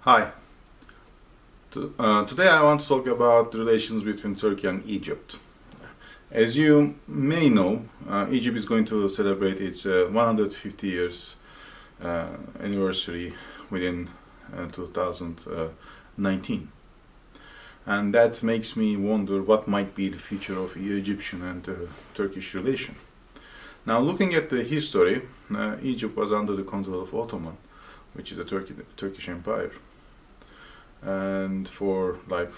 Hi. Today I want to talk about the relations between Turkey and Egypt. As you may know, Egypt is going to celebrate its 150 years anniversary within 2019. And that makes me wonder what might be the future of Egyptian and Turkish relation. Now, looking at the history, Egypt was under the control of Ottoman, which is a Turkish empire, and for like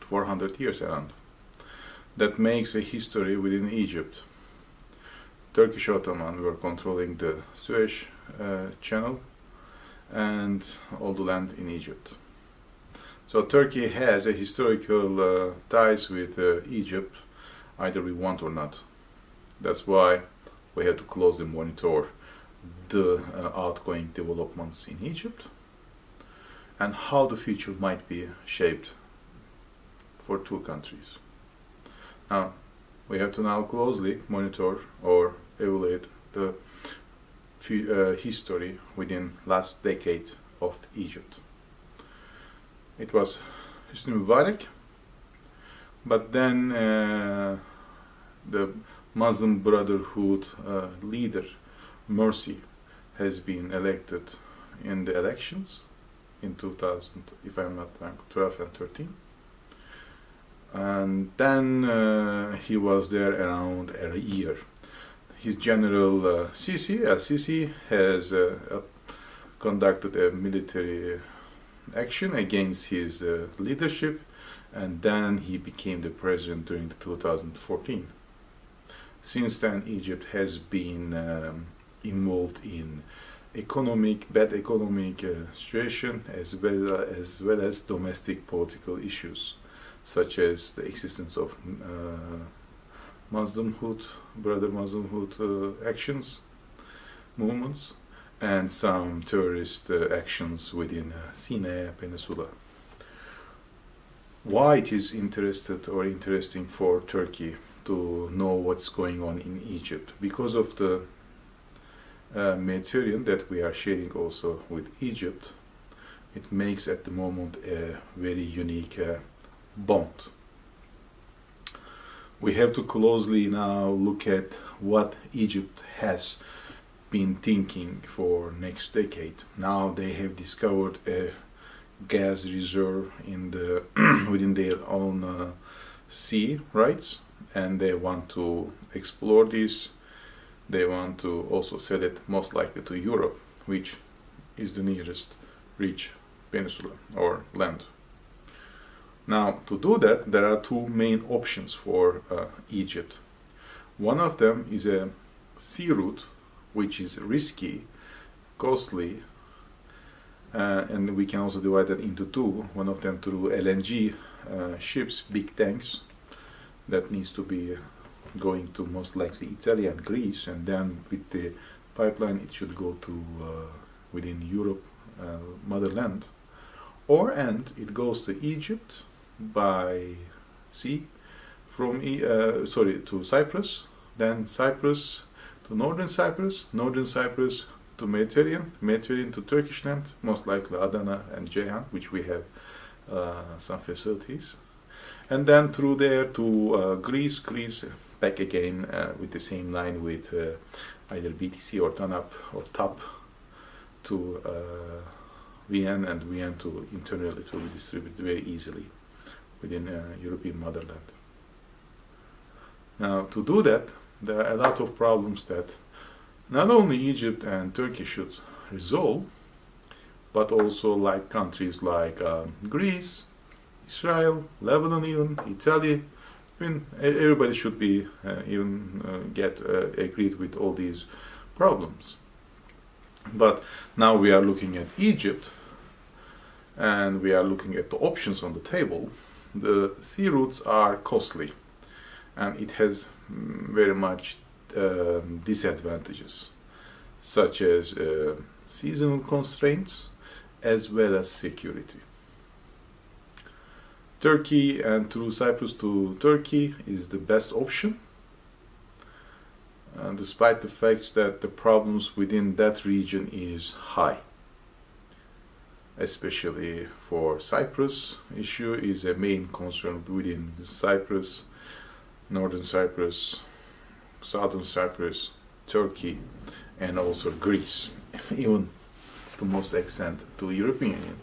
400 years around. That makes a history within Egypt. Turkish Ottoman were controlling the Suez Channel and all the land in Egypt. So Turkey has a historical ties with Egypt, either we want or not. That's why we have to closely monitor the outgoing developments in Egypt and how the future might be shaped for two countries. Now, we have to now closely monitor or evaluate the history within last decade of Egypt. It was Hosni Mubarak, but then the Muslim Brotherhood leader Morsi has been elected in the elections in 2000, if I'm not wrong, 12 and 13. And then he was there around a year. His general Sisi has conducted a military action against his leadership, and then he became the president during 2014. Since then, Egypt has been involved in bad economic situation as well as domestic political issues, such as the existence of brother Muslimhood actions, movements, and some terrorist actions within Sinai Peninsula. Why it is interesting for Turkey to know what's going on in Egypt? Because of the Mediterranean that we are sharing also with Egypt, it makes at the moment a very unique bond. We have to closely now look at what Egypt has been thinking for next decade. Now they have discovered a gas reserve in the within their own sea rights, and they want to explore this. They want to also sell it most likely to Europe, which is the nearest rich peninsula or land. Now, to do that, there are two main options for Egypt. One of them is a sea route, which is risky, costly, and we can also divide that into two. One of them through LNG ships, big tanks, that needs to be going to most likely Italy and Greece, and then with the pipeline it should go to within Europe, motherland, and it goes to Egypt by sea from to Cyprus, then Cyprus to northern Cyprus to Mediterranean to Turkish land, most likely Adana and Ceyhan, which we have some facilities, and then through there to Greece back again with the same line with either BTC or TAP to Vienna, and Vienna to internally to be distributed very easily within European motherland. Now, to do that, there are a lot of problems that not only Egypt and Turkey should resolve, but also like countries like Greece, Israel, Lebanon, even Italy. Everybody should be get agreed with all these problems. But now we are looking at Egypt, and we are looking at the options on the table. The sea routes are costly, and it has very much disadvantages, such as seasonal constraints as well as security. Turkey and through Cyprus to Turkey is the best option, despite the fact that the problems within that region is high. especially for Cyprus issue, is a main concern within Cyprus, Northern Cyprus, Southern Cyprus, Turkey, and also Greece, even to most extent to European Union,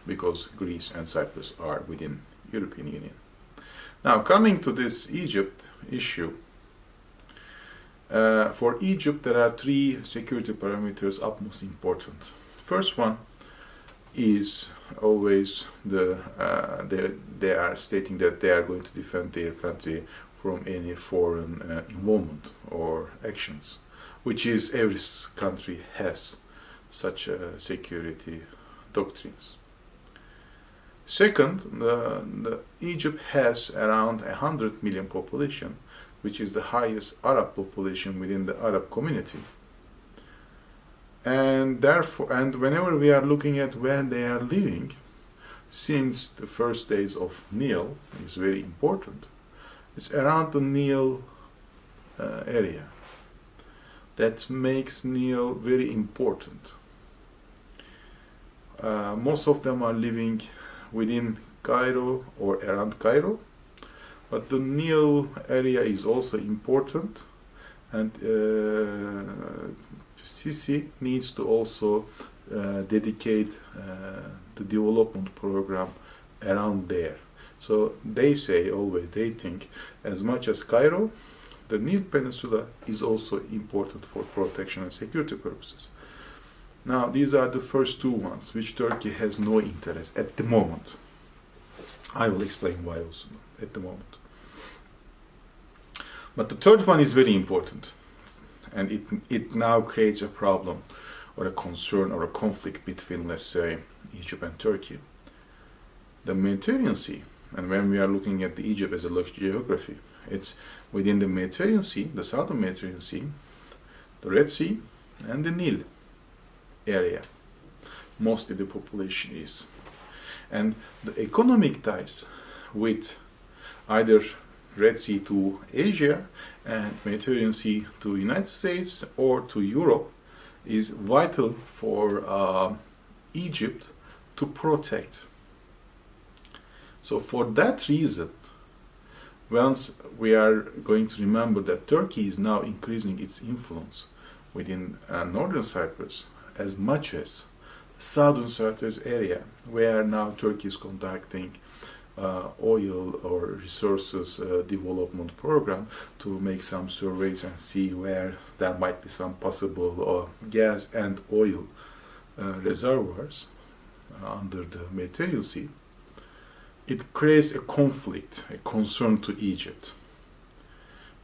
because Greece and Cyprus are within European Union. Now, coming to this Egypt issue, for Egypt there are three security parameters utmost important. First one is always they are stating that they are going to defend their country from any foreign involvement or actions, which is every country has such security doctrines. Second, Egypt has around 100 million population, which is the highest Arab population within the Arab community. And therefore, and whenever we are looking at where they are living, since the first days of Nile is very important, it's around the Nile area. That makes Nile very important. Most of them are living within Cairo or around Cairo, but the Nile area is also important, and Sisi needs to also dedicate the development program around there. So they say always, they think as much as Cairo, the Sinai Peninsula is also important for protection and security purposes. Now, these are the first two ones, which Turkey has no interest at the moment. I will explain why also at the moment. But the third one is very important, and it now creates a problem or a concern or a conflict between, let's say, Egypt and Turkey. The Mediterranean Sea, and when we are looking at Egypt as a geography, it's within the Mediterranean Sea, the southern Mediterranean Sea, the Red Sea, and the Nile area. Mostly the population is. And the economic ties with either Red Sea to Asia and Mediterranean Sea to United States or to Europe is vital for Egypt to protect. So for that reason, once we are going to remember that Turkey is now increasing its influence within northern Cyprus as much as southern Cyprus area, where now Turkey is conducting oil or resources development program to make some surveys and see where there might be some possible gas and oil reservoirs under the Mediterranean Sea. It creates a conflict, a concern to Egypt,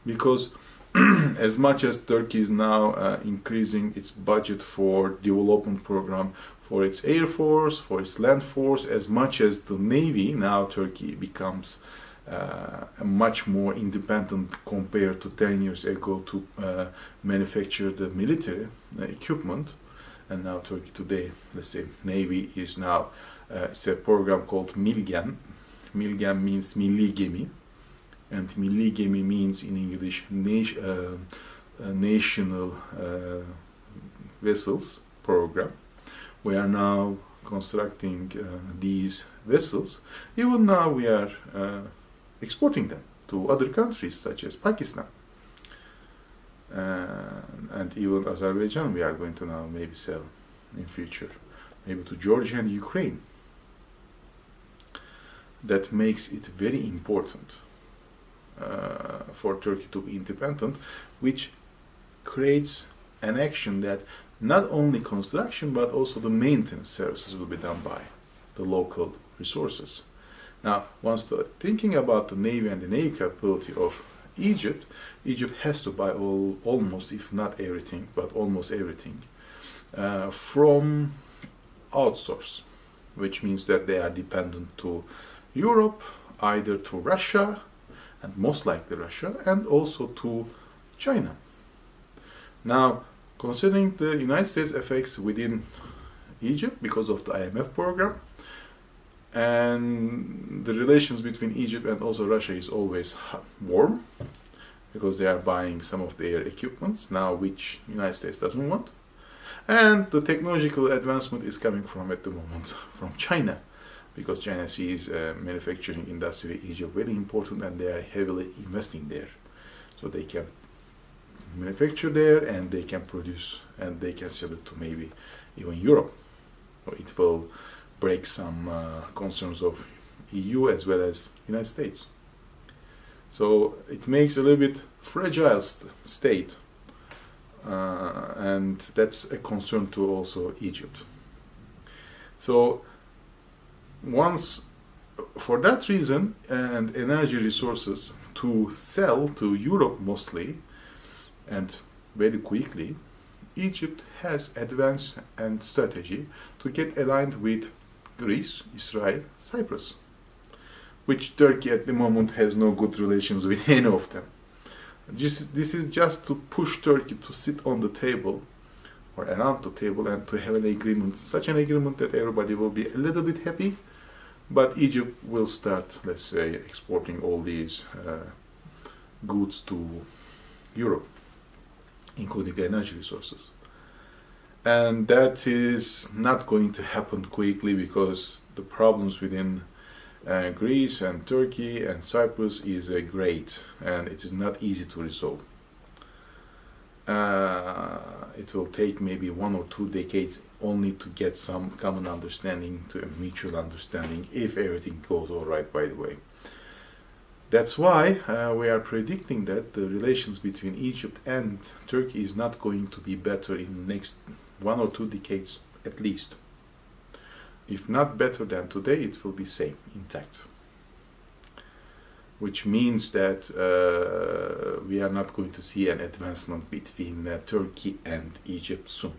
because as much as Turkey is now increasing its budget for development program for its air force, for its land force, as much as the navy, now Turkey becomes much more independent compared to 10 years ago to manufacture the military equipment. And now Turkey today, let's say, navy is now, it's a program called Milgen. Milgen means Milli Gemi, and Milli Gemi means in English national vessels program. We are now constructing these vessels. Even now we are exporting them to other countries such as Pakistan. And even Azerbaijan we are going to now maybe sell in future, maybe to Georgia and Ukraine. That makes it very important for Turkey to be independent, which creates an action that not only construction but also the maintenance services will be done by the local resources. Now, once thinking about the navy and the navy capability of Egypt, Egypt has to buy almost, if not everything, but almost everything from outsource, which means that they are dependent to Europe, either to Russia, and most likely Russia, and also to China. Now, considering the United States effects within Egypt because of the IMF program, and the relations between Egypt and also Russia is always warm, because they are buying some of their equipments now, which United States doesn't want. And the technological advancement is coming from, at the moment, from China, because China sees manufacturing industry in Egypt very important, and they are heavily investing there. So they can manufacture there, and they can produce, and they can sell it to maybe even Europe. So it will break some concerns of EU as well as United States. So it makes a little bit fragile state, and that's a concern to also Egypt. So once, for that reason, and energy resources to sell to Europe mostly and very quickly, Egypt has advanced and strategy to get aligned with Greece, Israel, Cyprus, which Turkey at the moment has no good relations with any of them. This is just to push Turkey to sit on the table or around the table and to have an agreement, such an agreement that everybody will be a little bit happy, but Egypt will start, let's say, exporting all these goods to Europe, including the energy resources. And that is not going to happen quickly, because the problems within Greece and Turkey and Cyprus is great, and it is not easy to resolve. It will take maybe 1 or 2 decades only to get some common understanding, to a mutual understanding, if everything goes all right, by the way. That's why we are predicting that the relations between Egypt and Turkey is not going to be better in the next 1 or 2 decades at least. If not better than today, it will be same, intact. Which means that we are not going to see an advancement between Turkey and Egypt soon.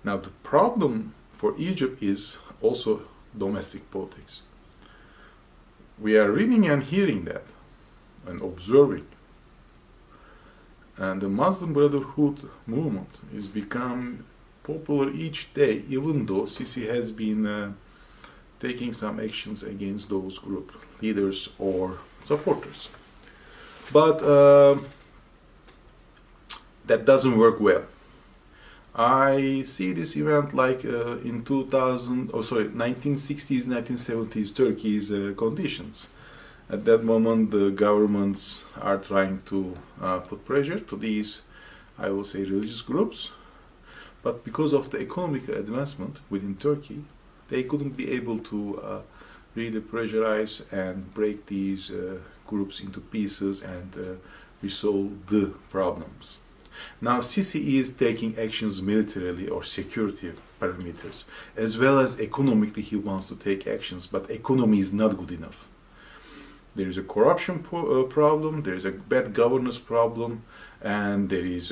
Now the problem for Egypt is also domestic politics. We are reading and hearing that and observing. And the Muslim Brotherhood movement is become popular each day, even though Sisi has been taking some actions against those group leaders or supporters. But that doesn't work well. I see this event like in 1960s, 1970s Turkey's conditions. At that moment, the governments are trying to put pressure to these, I will say, religious groups. But because of the economic advancement within Turkey, they couldn't be able to really pressurize and break these groups into pieces and resolve the problems. Now Sisi is taking actions militarily or security parameters, as well as economically he wants to take actions, but economy is not good enough. There is a corruption problem, there is a bad governance problem, and there is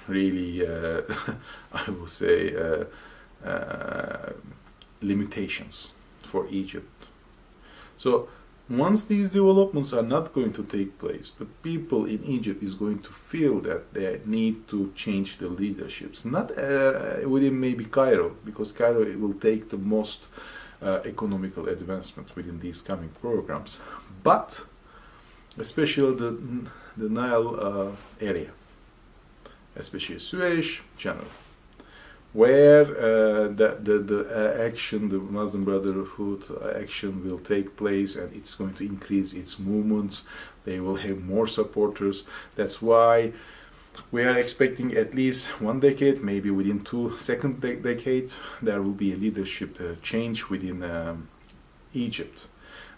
really, I will say, limitations for Egypt. So once these developments are not going to take place, the people in Egypt is going to feel that they need to change the leaderships. Not within maybe Cairo, because Cairo will take the most economical advancement within these coming programs, but especially the Nile area, especially Suez Channel, where the action, the Muslim Brotherhood action will take place, and it's going to increase its movements. They will have more supporters. That's why we are expecting at least 1 decade, maybe within 2 second decades, there will be a leadership change within Egypt.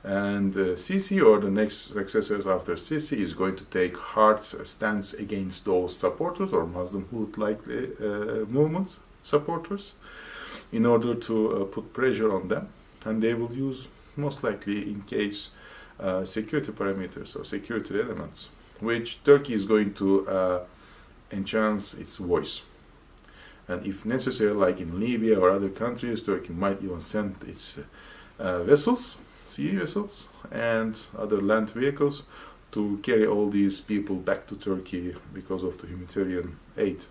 And Sisi, or the next successors after Sisi, is going to take hard stance against those supporters or Muslimhood-like movements supporters, in order to put pressure on them, and they will use, most likely in case, security parameters or security elements, which Turkey is going to enhance its voice. And if necessary, like in Libya or other countries, Turkey might even send its vessels, sea vessels and other land vehicles, to carry all these people back to Turkey because of the humanitarian aid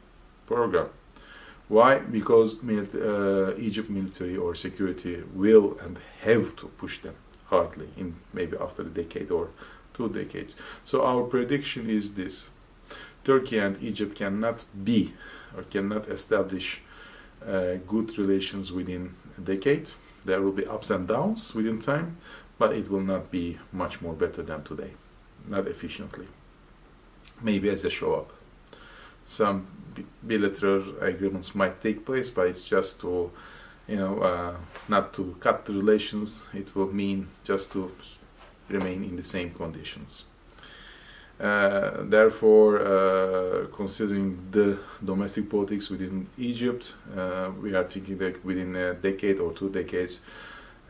program. Why? Because Egypt military or security will and have to push them hardly in maybe after a decade or 2 decades. So our prediction is this: Turkey and Egypt cannot be or cannot establish good relations within a decade. There will be ups and downs within time, but it will not be much more better than today, not efficiently. Maybe as a show up. Some bilateral agreements might take place, but it's just to, not to cut the relations. It will mean just to remain in the same conditions. Therefore, considering the domestic politics within Egypt, we are thinking that within a decade or 2 decades,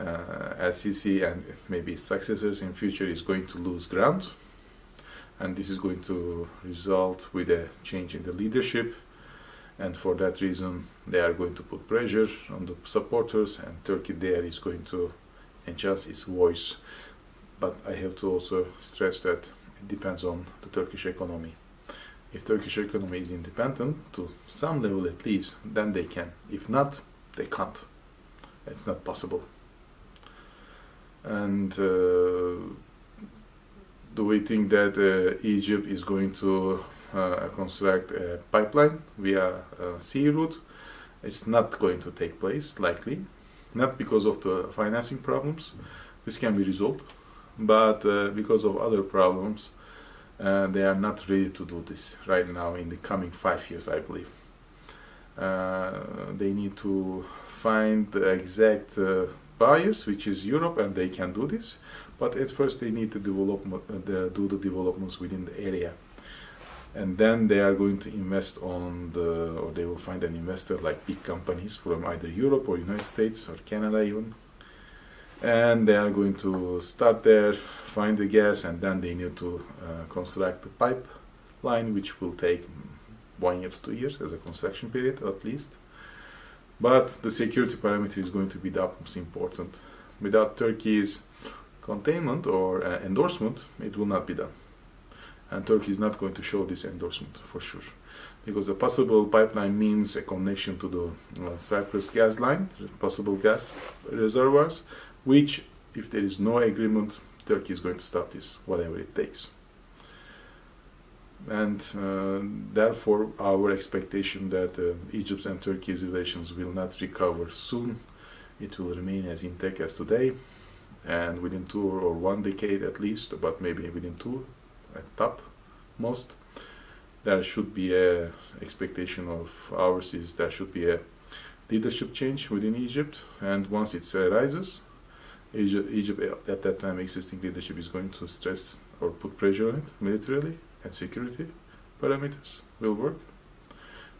LCC and maybe successors in future is going to lose ground, and this is going to result with a change in the leadership, and for that reason they are going to put pressure on the supporters, and Turkey there is going to adjust its voice. But I have to also stress that it depends on the Turkish economy. If Turkish economy is independent to some level at least, then they can. If not, they can't. It's not possible. And do we think that Egypt is going to construct a pipeline via sea route? It's not going to take place, likely. Not because of the financing problems. This can be resolved. But because of other problems, they are not ready to do this right now in the coming 5 years, I believe. They need to find the exact buyers, which is Europe, and they can do this. But at first they need to do the developments within the area. And then they are going to invest or they will find an investor like big companies from either Europe or United States or Canada even. And they are going to start there, find the gas, and then they need to construct the pipeline, which will take 1 year to 2 years as a construction period at least. But the security parameter is going to be the utmost important. Without Turkey's containment or endorsement, it will not be done. And Turkey is not going to show this endorsement for sure. Because a possible pipeline means a connection to the Cyprus gas line, possible gas reservoirs, which, if there is no agreement, Turkey is going to stop this, whatever it takes. And therefore, our expectation that Egypt's and Turkey's relations will not recover soon. It will remain as intact as today, and within 2 or 1 decade at least, but maybe within 2 at top most, there should be a expectation of ours is there should be a leadership change within Egypt, and once it arises, Egypt at that time existing leadership is going to stress or put pressure on it militarily, and security parameters will work,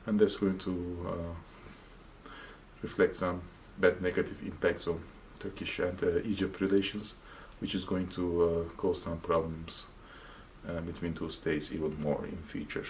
and that's going to reflect some bad negative impacts on Turkish and Egypt relations, which is going to cause some problems between 2 states even more in future.